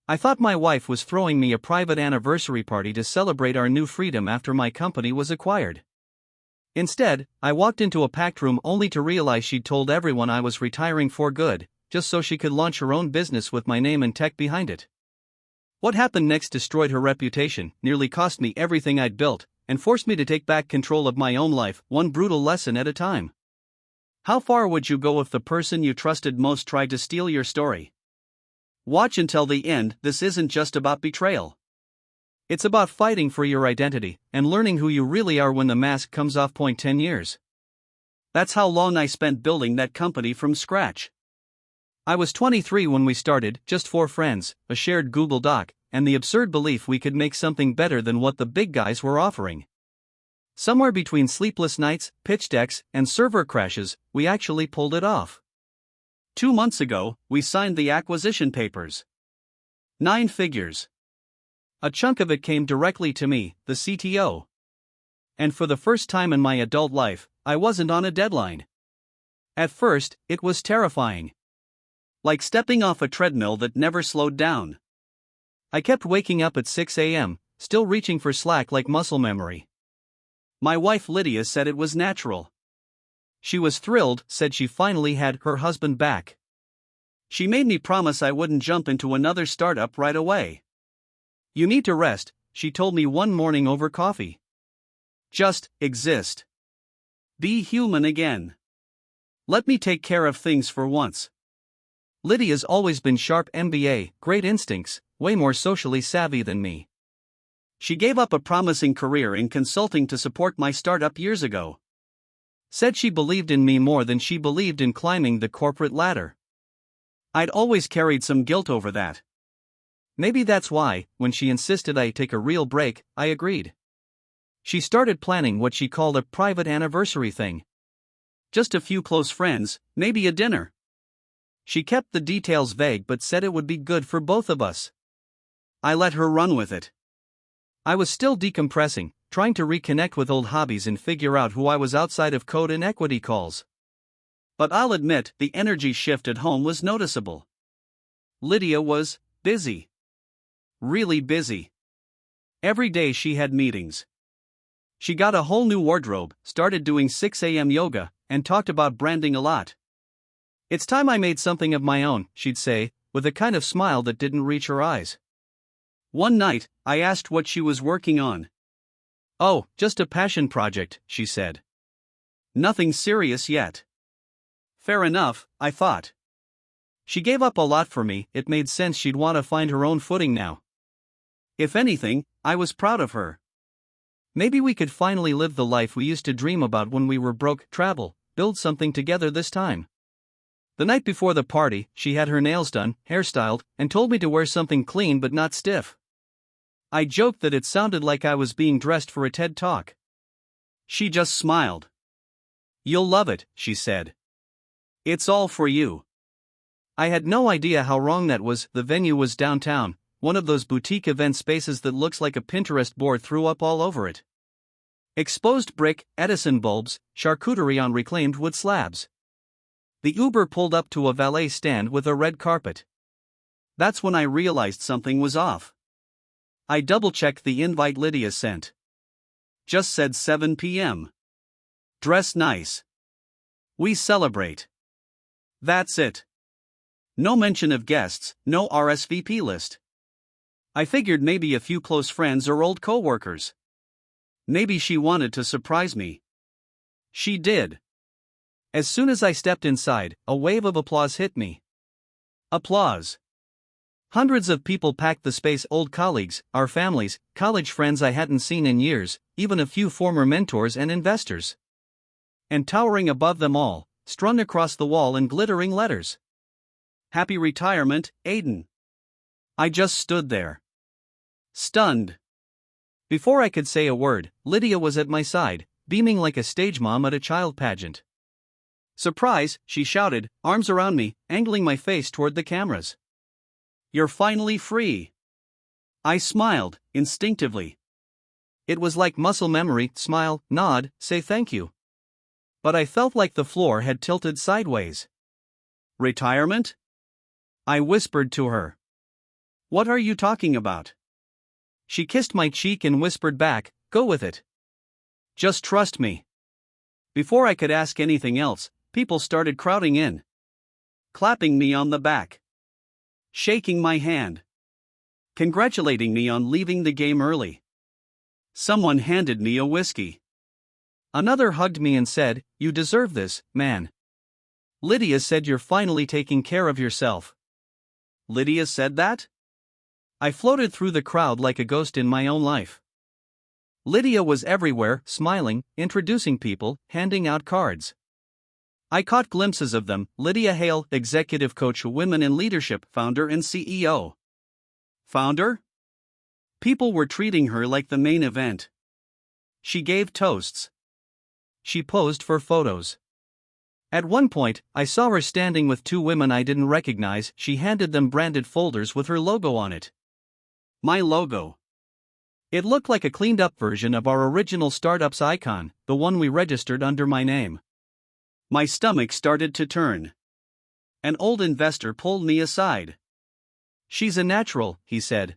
I thought my wife was throwing me a private anniversary party to celebrate our new freedom after my company was acquired. Instead, I walked into a packed room only to realize she'd told everyone I was retiring for good, just so she could launch her own business with my name and tech behind it. What happened next destroyed her reputation, nearly cost me everything I'd built, and forced me to take back control of my own life, one brutal lesson at a time. How far would you go if the person you trusted most tried to steal your story? Watch until the end. This isn't just about betrayal. It's about fighting for your identity and learning who you really are when the mask comes off. 10 years. That's how long I spent building that company from scratch. I was 23 when we started, just 4 friends, a shared Google Doc, and the absurd belief we could make something better than what the big guys were offering. Somewhere between sleepless nights, pitch decks, and server crashes, we actually pulled it off. 2 months ago, we signed the acquisition papers. 9 figures. A chunk of it came directly to me, the CTO. And for the first time in my adult life, I wasn't on a deadline. At first, it was terrifying. Like stepping off a treadmill that never slowed down. I kept waking up at 6 a.m., still reaching for Slack like muscle memory. My wife Lydia said it was natural. She was thrilled, said she finally had her husband back. She made me promise I wouldn't jump into another startup right away. You need to rest, she told me one morning over coffee. Just exist. Be human again. Let me take care of things for once. Lydia's always been sharp MBA, great instincts, way more socially savvy than me. She gave up a promising career in consulting to support my startup years ago. Said she believed in me more than she believed in climbing the corporate ladder. I'd always carried some guilt over that. Maybe that's why, when she insisted I take a real break, I agreed. She started planning what she called a private anniversary thing. Just a few close friends, maybe a dinner. She kept the details vague but said it would be good for both of us. I let her run with it. I was still decompressing, trying to reconnect with old hobbies and figure out who I was outside of code and equity calls. But I'll admit, the energy shift at home was noticeable. Lydia was busy. Really busy. Every day she had meetings. She got a whole new wardrobe, started doing 6 a.m. yoga, and talked about branding a lot. It's time I made something of my own, she'd say, with a kind of smile that didn't reach her eyes. One night, I asked what she was working on. Oh, just a passion project, she said. Nothing serious yet. Fair enough, I thought. She gave up a lot for me, it made sense she'd want to find her own footing now. If anything, I was proud of her. Maybe we could finally live the life we used to dream about when we were broke, travel, build something together this time. The night before the party, she had her nails done, hairstyled, and told me to wear something clean but not stiff. I joked that it sounded like I was being dressed for a TED Talk. She just smiled. You'll love it, she said. It's all for you. I had no idea how wrong that was. The venue was downtown, one of those boutique event spaces that looks like a Pinterest board threw up all over it. Exposed brick, Edison bulbs, charcuterie on reclaimed wood slabs. The Uber pulled up to a valet stand with a red carpet. That's when I realized something was off. I double-checked the invite Lydia sent. Just said 7 p.m. Dress nice. We celebrate. That's it. No mention of guests, no RSVP list. I figured maybe a few close friends or old co-workers. Maybe she wanted to surprise me. She did. As soon as I stepped inside, a wave of applause hit me. Applause. Hundreds of people packed the space, old colleagues, our families, college friends I hadn't seen in years, even a few former mentors and investors. And towering above them all, strung across the wall in glittering letters. Happy retirement, Aiden. I just stood there. Stunned. Before I could say a word, Lydia was at my side, beaming like a stage mom at a child pageant. Surprise, she shouted, arms around me, angling my face toward the cameras. You're finally free. I smiled, instinctively. It was like muscle memory, smile, nod, say thank you. But I felt like the floor had tilted sideways. Retirement? I whispered to her. What are you talking about? She kissed my cheek and whispered back, go with it. Just trust me. Before I could ask anything else, people started crowding in, clapping me on the back, shaking my hand, congratulating me on leaving the game early. Someone handed me a whiskey. Another hugged me and said, you deserve this, man. Lydia said you're finally taking care of yourself. Lydia said that? I floated through the crowd like a ghost in my own life. Lydia was everywhere, smiling, introducing people, handing out cards. I caught glimpses of them. Lydia Hale, executive coach, women in leadership, founder and CEO. Founder? People were treating her like the main event. She gave toasts. She posed for photos. At one point, I saw her standing with two women I didn't recognize. She handed them branded folders with her logo on it. My logo. It looked like a cleaned-up version of our original startup's icon, the one we registered under my name. My stomach started to turn. An old investor pulled me aside. She's a natural, he said.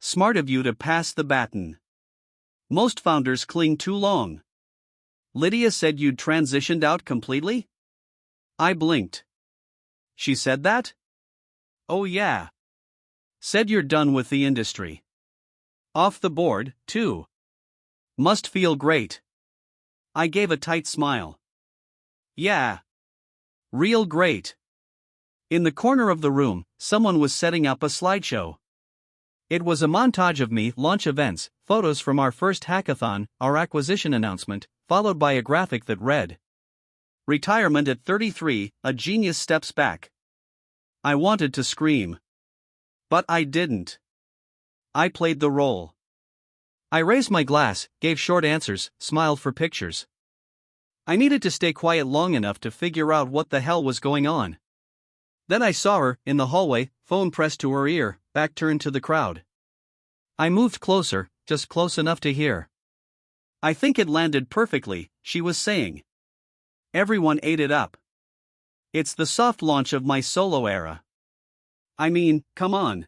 Smart of you to pass the baton. Most founders cling too long. Lydia said you'd transitioned out completely? I blinked. She said that? Oh yeah. Said you're done with the industry. Off the board, too. Must feel great. I gave a tight smile. Yeah. Real great. In the corner of the room, someone was setting up a slideshow. It was a montage of me, launch events, photos from our first hackathon, our acquisition announcement, followed by a graphic that read, Retirement at 33, a genius steps back. I wanted to scream. But I didn't. I played the role. I raised my glass, gave short answers, smiled for pictures. I needed to stay quiet long enough to figure out what the hell was going on. Then I saw her, in the hallway, phone pressed to her ear, back turned to the crowd. I moved closer, just close enough to hear. I think it landed perfectly, she was saying. Everyone ate it up. It's the soft launch of my solo era. I mean, come on.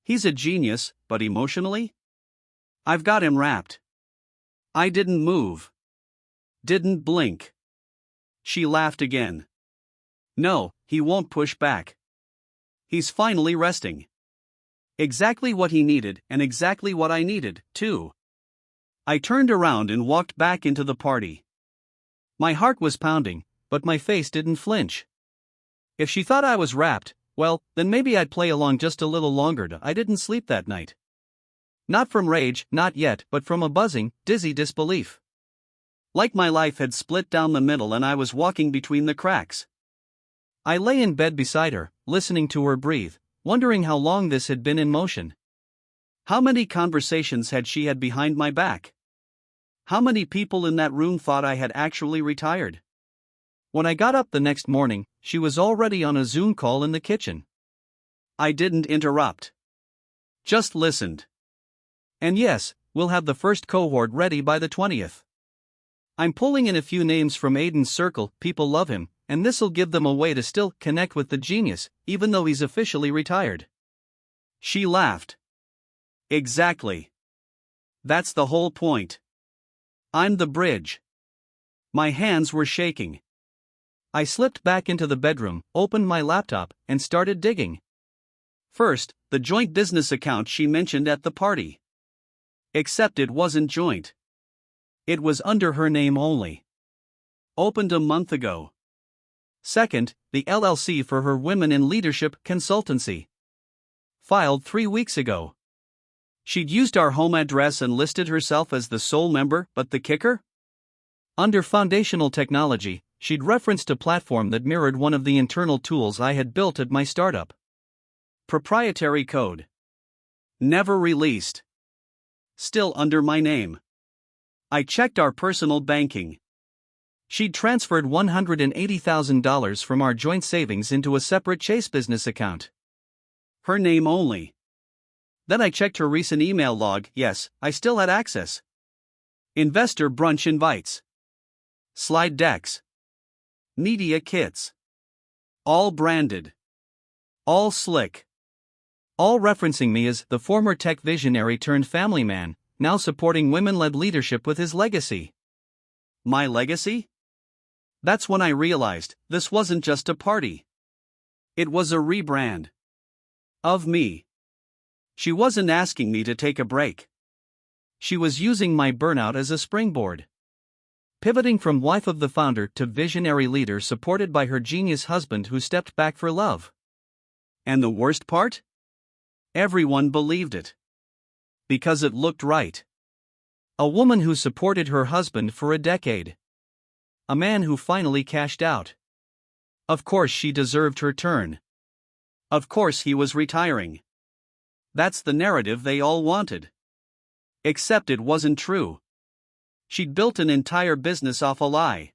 He's a genius, but emotionally? I've got him wrapped. I didn't move. Didn't blink. She laughed again. No, he won't push back. He's finally resting. Exactly what he needed, and exactly what I needed, too. I turned around and walked back into the party. My heart was pounding, but my face didn't flinch. If she thought I was wrapped, well, then maybe I'd play along just a little longer. I didn't sleep that night. Not from rage, not yet, but from a buzzing, dizzy disbelief. Like my life had split down the middle and I was walking between the cracks. I lay in bed beside her, listening to her breathe, wondering how long this had been in motion. How many conversations had she had behind my back? How many people in that room thought I had actually retired? When I got up the next morning, she was already on a Zoom call in the kitchen. I didn't interrupt. Just listened. And yes, we'll have the first cohort ready by the 20th. I'm pulling in a few names from Aiden's circle. People love him, and this'll give them a way to still connect with the genius, even though he's officially retired. She laughed. Exactly. That's the whole point. I'm the bridge. My hands were shaking. I slipped back into the bedroom, opened my laptop, and started digging. First, the joint business account she mentioned at the party. Except it wasn't joint. It was under her name only. Opened a month ago. Second, the LLC for her Women in Leadership consultancy. Filed 3 weeks ago. She'd used our home address and listed herself as the sole member, but the kicker? Under foundational technology, she'd referenced a platform that mirrored one of the internal tools I had built at my startup. Proprietary code. Never released. Still under my name. I checked our personal banking. She'd transferred $180,000 from our joint savings into a separate Chase business account. Her name only. Then I checked her recent email log. Yes, I still had access. Investor brunch invites. Slide decks. Media kits. All branded. All slick. all referencing me as the former tech visionary turned family man, now supporting women-led leadership with his legacy. My legacy? That's when I realized this wasn't just a party. It was a rebrand of me. She wasn't asking me to take a break. She was using my burnout as a springboard. Pivoting from wife of the founder to visionary leader supported by her genius husband who stepped back for love. And the worst part? Everyone believed it. Because it looked right. A woman who supported her husband for a decade. A man who finally cashed out. Of course she deserved her turn. Of course he was retiring. That's the narrative they all wanted. Except it wasn't true. She'd built an entire business off a lie.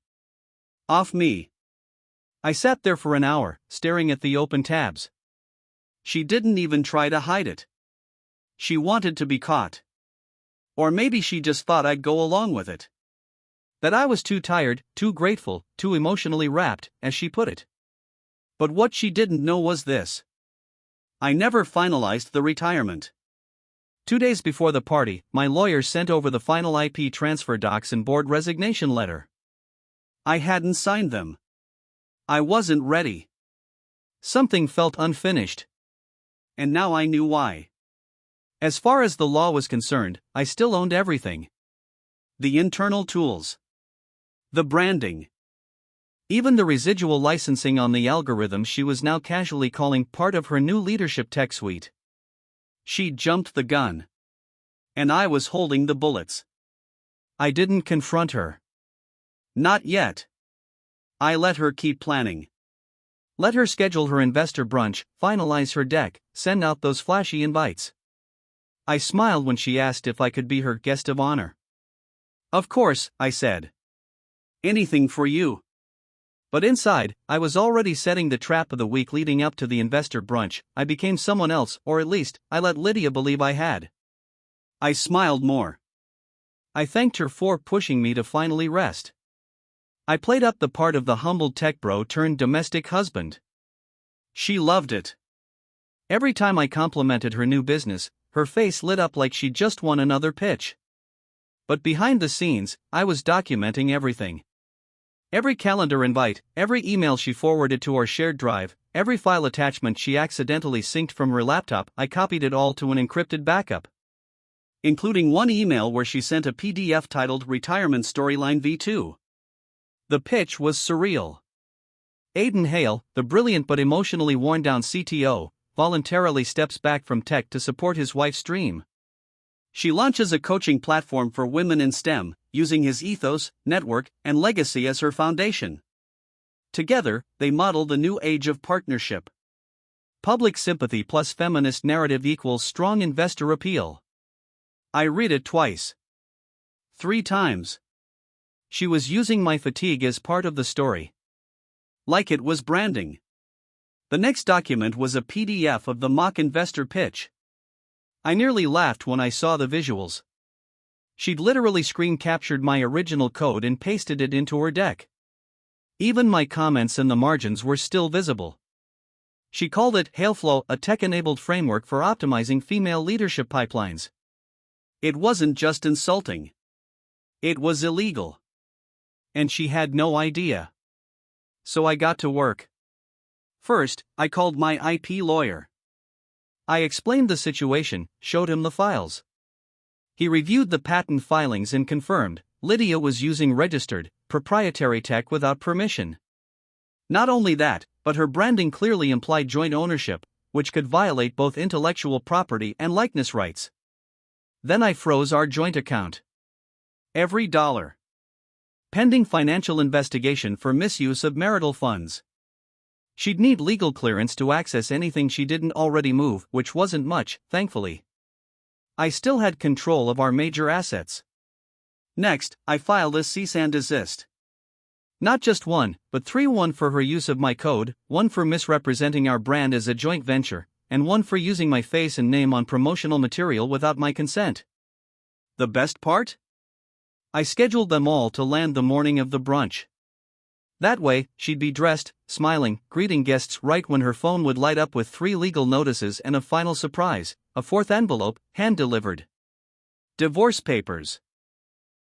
Off me. I sat there for an hour, staring at the open tabs. She didn't even try to hide it. She wanted to be caught. Or maybe she just thought I'd go along with it. That I was too tired, too grateful, too emotionally wrapped, as she put it. But what she didn't know was this. I never finalized the retirement. 2 days before the party, my lawyer sent over the final IP transfer docs and board resignation letter. I hadn't signed them. I wasn't ready. Something felt unfinished. And now I knew why. As far as the law was concerned, I still owned everything. The internal tools. The branding. Even the residual licensing on the algorithm she was now casually calling part of her new leadership tech suite. She jumped the gun. And I was holding the bullets. I didn't confront her. Not yet. I let her keep planning. Let her schedule her investor brunch, finalize her deck, send out those flashy invites. I smiled when she asked if I could be her guest of honor. Of course, I said. Anything for you. But inside, I was already setting the trap of the week leading up to the investor brunch. I became someone else, or at least, I let Lydia believe I had. I smiled more. I thanked her for pushing me to finally rest. I played up the part of the humbled tech bro turned domestic husband. She loved it. Every time I complimented her new business, her face lit up like she'd just won another pitch. But behind the scenes, I was documenting everything. Every calendar invite, every email she forwarded to our shared drive, every file attachment she accidentally synced from her laptop, I copied it all to an encrypted backup. Including one email where she sent a PDF titled Retirement Storyline V2. The pitch was surreal. Aidan Hale, the brilliant but emotionally worn-down CTO, voluntarily steps back from tech to support his wife's dream. She launches a coaching platform for women in STEM, using his ethos, network, and legacy as her foundation. Together, they model the new age of partnership. Public sympathy plus feminist narrative equals strong investor appeal. I read it twice. 3 times. She was using my fatigue as part of the story. Like it was branding. The next document was a PDF of the mock investor pitch. I nearly laughed when I saw the visuals. She'd literally screen captured my original code and pasted it into her deck. Even my comments in the margins were still visible. She called it HaleFlow, a tech-enabled framework for optimizing female leadership pipelines. It wasn't just insulting. It was illegal. And she had no idea. So I got to work. First, I called my IP lawyer. I explained the situation, showed him the files. He reviewed the patent filings and confirmed Lydia was using registered, proprietary tech without permission. Not only that, but her branding clearly implied joint ownership, which could violate both intellectual property and likeness rights. Then I froze our joint account. Every dollar. Pending financial investigation for misuse of marital funds. She'd need legal clearance to access anything she didn't already move, which wasn't much, thankfully. I still had control of our major assets. Next, I filed a cease and desist. Not just one, but 3: one for her use of my code, one for misrepresenting our brand as a joint venture, and one for using my face and name on promotional material without my consent. The best part? I scheduled them all to land the morning of the brunch. That way, she'd be dressed, smiling, greeting guests right when her phone would light up with 3 legal notices and a final surprise, a 4th envelope, hand-delivered. Divorce papers.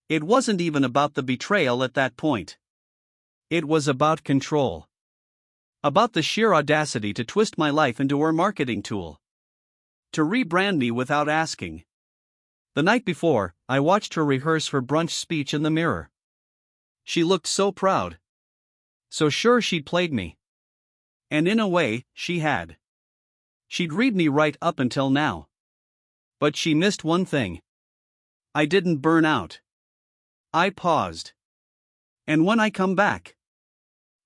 It wasn't even about the betrayal at that point. It was about control. About the sheer audacity to twist my life into her marketing tool. To rebrand me without asking. The night before, I watched her rehearse her brunch speech in the mirror. She looked so proud. So sure she'd played me. And in a way, she had. She'd read me right up until now. But she missed one thing. I didn't burn out. I paused. And when I come back,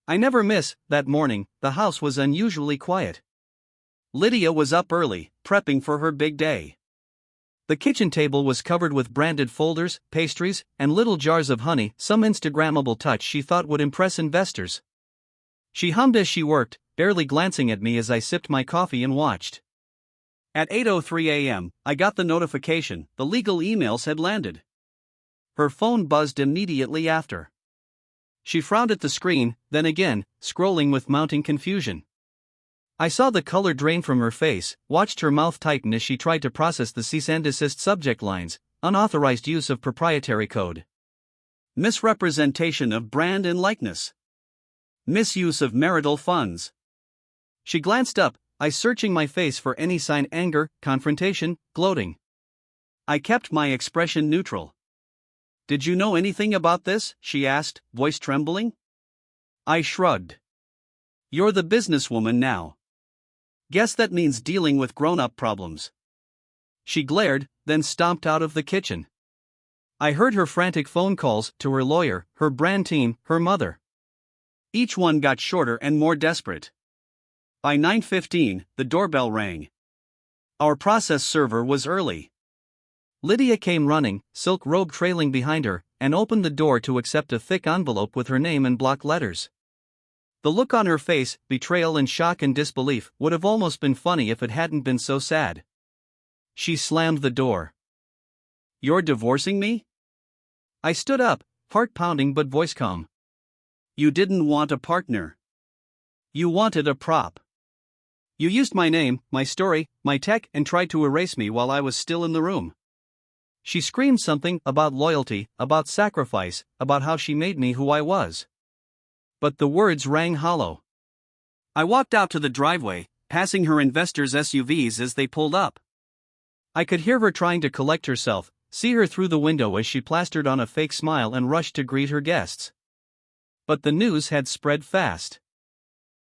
I never miss. That morning, the house was unusually quiet. Lydia was up early, prepping for her big day. The kitchen table was covered with branded folders, pastries, and little jars of honey, some Instagrammable touch she thought would impress investors. She hummed as she worked, barely glancing at me as I sipped my coffee and watched. At 8:03 a.m., I got the notification the legal emails had landed. Her phone buzzed immediately after. She frowned at the screen, then again, scrolling with mounting confusion. I saw the color drain from her face, watched her mouth tighten as she tried to process the cease and desist subject lines, unauthorized use of proprietary code. Misrepresentation of brand and likeness. Misuse of marital funds. She glanced up, I searching my face for any sign: anger, confrontation, gloating. I kept my expression neutral. Did you know anything about this? She asked, voice trembling. I shrugged. You're the businesswoman now. Guess that means dealing with grown-up problems. She glared, then stomped out of the kitchen. I heard her frantic phone calls to her lawyer, her brand team, her mother. Each one got shorter and more desperate. By 9:15, the doorbell rang. Our process server was early. Lydia came running, silk robe trailing behind her, and opened the door to accept a thick envelope with her name in block letters. The look on her face, betrayal and shock and disbelief, would have almost been funny if it hadn't been so sad. She slammed the door. You're divorcing me? I stood up, heart pounding but voice calm. You didn't want a partner. You wanted a prop. You used my name, my story, my tech, and tried to erase me while I was still in the room. She screamed something about loyalty, about sacrifice, about how she made me who I was. But the words rang hollow. I walked out to the driveway, passing her investors' SUVs as they pulled up. I could hear her trying to collect herself, see her through the window as she plastered on a fake smile and rushed to greet her guests. But the news had spread fast.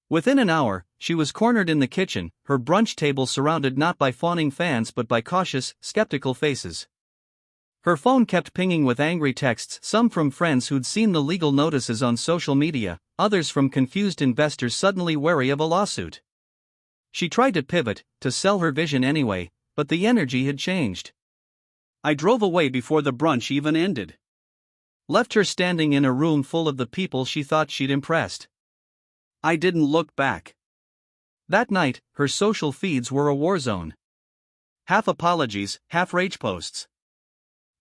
Within an hour, she was cornered in the kitchen, her brunch table surrounded not by fawning fans but by cautious, skeptical faces. Her phone kept pinging with angry texts, some from friends who'd seen the legal notices on social media, others from confused investors suddenly wary of a lawsuit. She tried to pivot, to sell her vision anyway, but the energy had changed. I drove away before the brunch even ended. Left her standing in a room full of the people she thought she'd impressed. I didn't look back. That night, her social feeds were a war zone. Half apologies, half rage posts.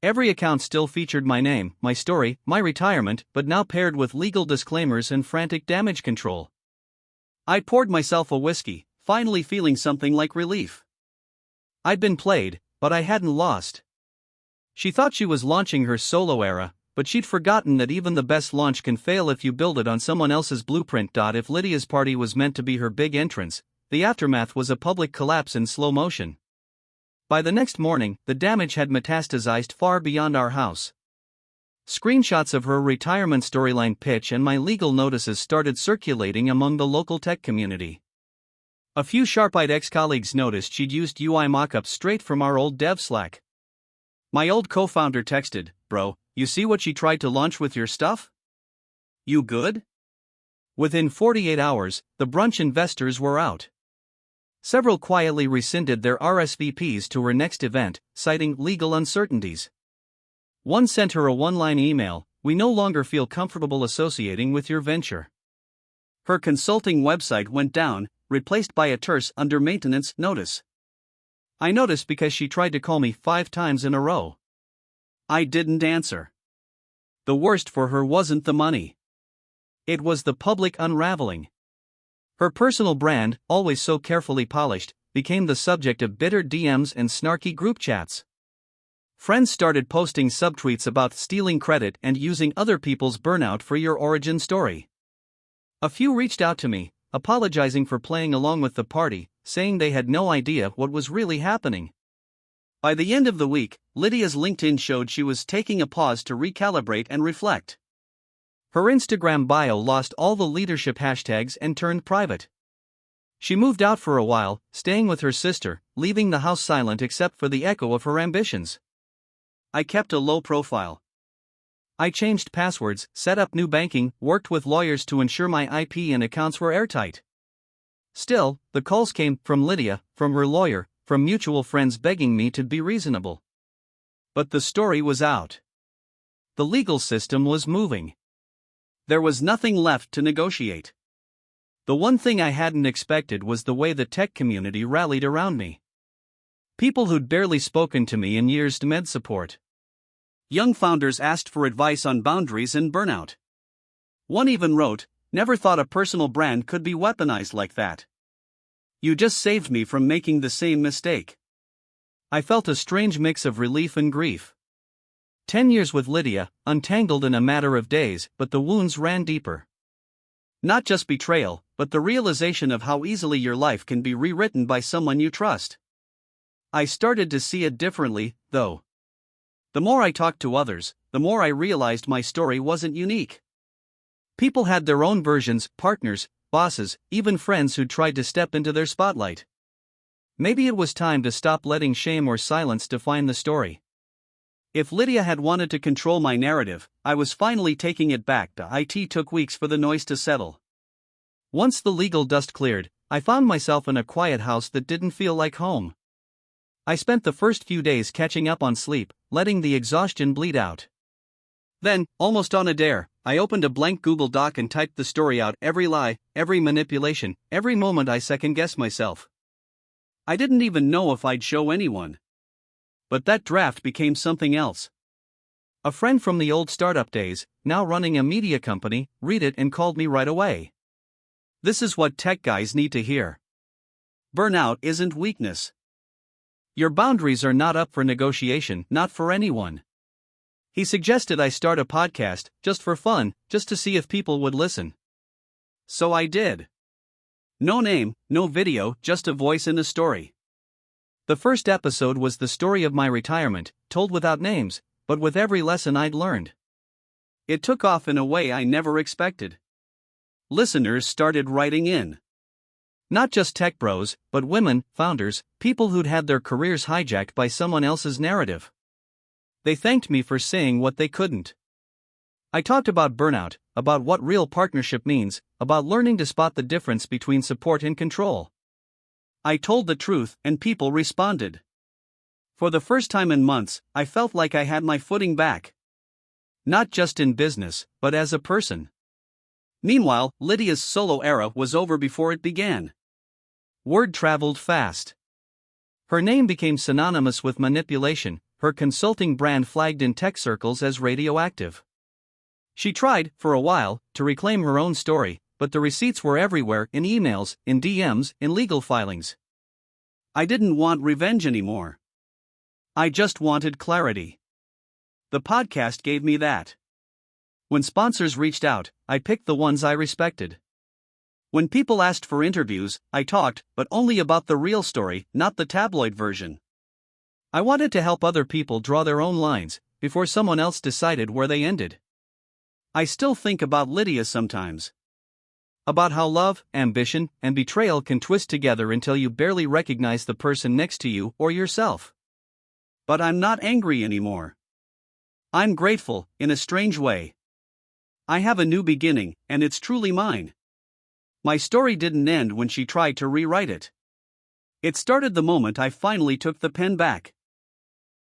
Every account still featured my name, my story, my retirement, but now paired with legal disclaimers and frantic damage control. I poured myself a whiskey, finally feeling something like relief. I'd been played, but I hadn't lost. She thought she was launching her solo era, but she'd forgotten that even the best launch can fail if you build it on someone else's blueprint. If Lydia's party was meant to be her big entrance, the aftermath was a public collapse in slow motion. By the next morning, the damage had metastasized far beyond our house. Screenshots of her retirement storyline pitch and my legal notices started circulating among the local tech community. A few sharp-eyed ex-colleagues noticed she'd used UI mockups straight from our old dev Slack. My old co-founder texted, "Bro, you see what she tried to launch with your stuff? You good?" Within 48 hours, the brunch investors were out. Several quietly rescinded their RSVPs to her next event, citing legal uncertainties. One sent her a one-line email, "We no longer feel comfortable associating with your venture." Her consulting website went down, replaced by a terse "under maintenance" notice. I noticed because she tried to call me 5 times in a row. I didn't answer. The worst for her wasn't the money. It was the public unraveling. Her personal brand, always so carefully polished, became the subject of bitter DMs and snarky group chats. Friends started posting subtweets about stealing credit and using other people's burnout for your origin story. A few reached out to me, apologizing for playing along with the party, saying they had no idea what was really happening. By the end of the week, Lydia's LinkedIn showed she was taking a pause to recalibrate and reflect. Her Instagram bio lost all the leadership hashtags and turned private. She moved out for a while, staying with her sister, leaving the house silent except for the echo of her ambitions. I kept a low profile. I changed passwords, set up new banking, worked with lawyers to ensure my IP and accounts were airtight. Still, the calls came from Lydia, from her lawyer, from mutual friends begging me to be reasonable. But the story was out. The legal system was moving. There was nothing left to negotiate. The one thing I hadn't expected was the way the tech community rallied around me. People who'd barely spoken to me in years demanded support. Young founders asked for advice on boundaries and burnout. One even wrote, "Never thought a personal brand could be weaponized like that. You just saved me from making the same mistake." I felt a strange mix of relief and grief. 10 years with Lydia, untangled in a matter of days, but the wounds ran deeper. Not just betrayal, but the realization of how easily your life can be rewritten by someone you trust. I started to see it differently, though. The more I talked to others, the more I realized my story wasn't unique. People had their own versions, partners, bosses, even friends who'd tried to step into their spotlight. Maybe it was time to stop letting shame or silence define the story. If Lydia had wanted to control my narrative, I was finally taking it back. It took weeks for the noise to settle. Once the legal dust cleared, I found myself in a quiet house that didn't feel like home. I spent the first few days catching up on sleep, letting the exhaustion bleed out. Then, almost on a dare, I opened a blank Google Doc and typed the story out, every lie, every manipulation, every moment I second-guessed myself. I didn't even know if I'd show anyone. But that draft became something else. A friend from the old startup days, now running a media company, read it and called me right away. "This is what tech guys need to hear. Burnout isn't weakness. Your boundaries are not up for negotiation, not for anyone." He suggested I start a podcast, just for fun, just to see if people would listen. So I did. No name, no video, just a voice and a story. The first episode was the story of my retirement, told without names, but with every lesson I'd learned. It took off in a way I never expected. Listeners started writing in. Not just tech bros, but women, founders, people who'd had their careers hijacked by someone else's narrative. They thanked me for saying what they couldn't. I talked about burnout, about what real partnership means, about learning to spot the difference between support and control. I told the truth, and people responded. For the first time in months, I felt like I had my footing back. Not just in business, but as a person. Meanwhile, Lydia's solo era was over before it began. Word traveled fast. Her name became synonymous with manipulation, her consulting brand flagged in tech circles as radioactive. She tried, for a while, to reclaim her own story, but the receipts were everywhere, in emails, in DMs, in legal filings. I didn't want revenge anymore. I just wanted clarity. The podcast gave me that. When sponsors reached out, I picked the ones I respected. When people asked for interviews, I talked, but only about the real story, not the tabloid version. I wanted to help other people draw their own lines, before someone else decided where they ended. I still think about Lydia sometimes. About how love, ambition, and betrayal can twist together until you barely recognize the person next to you or yourself. But I'm not angry anymore. I'm grateful, in a strange way. I have a new beginning, and it's truly mine. My story didn't end when she tried to rewrite it. It started the moment I finally took the pen back.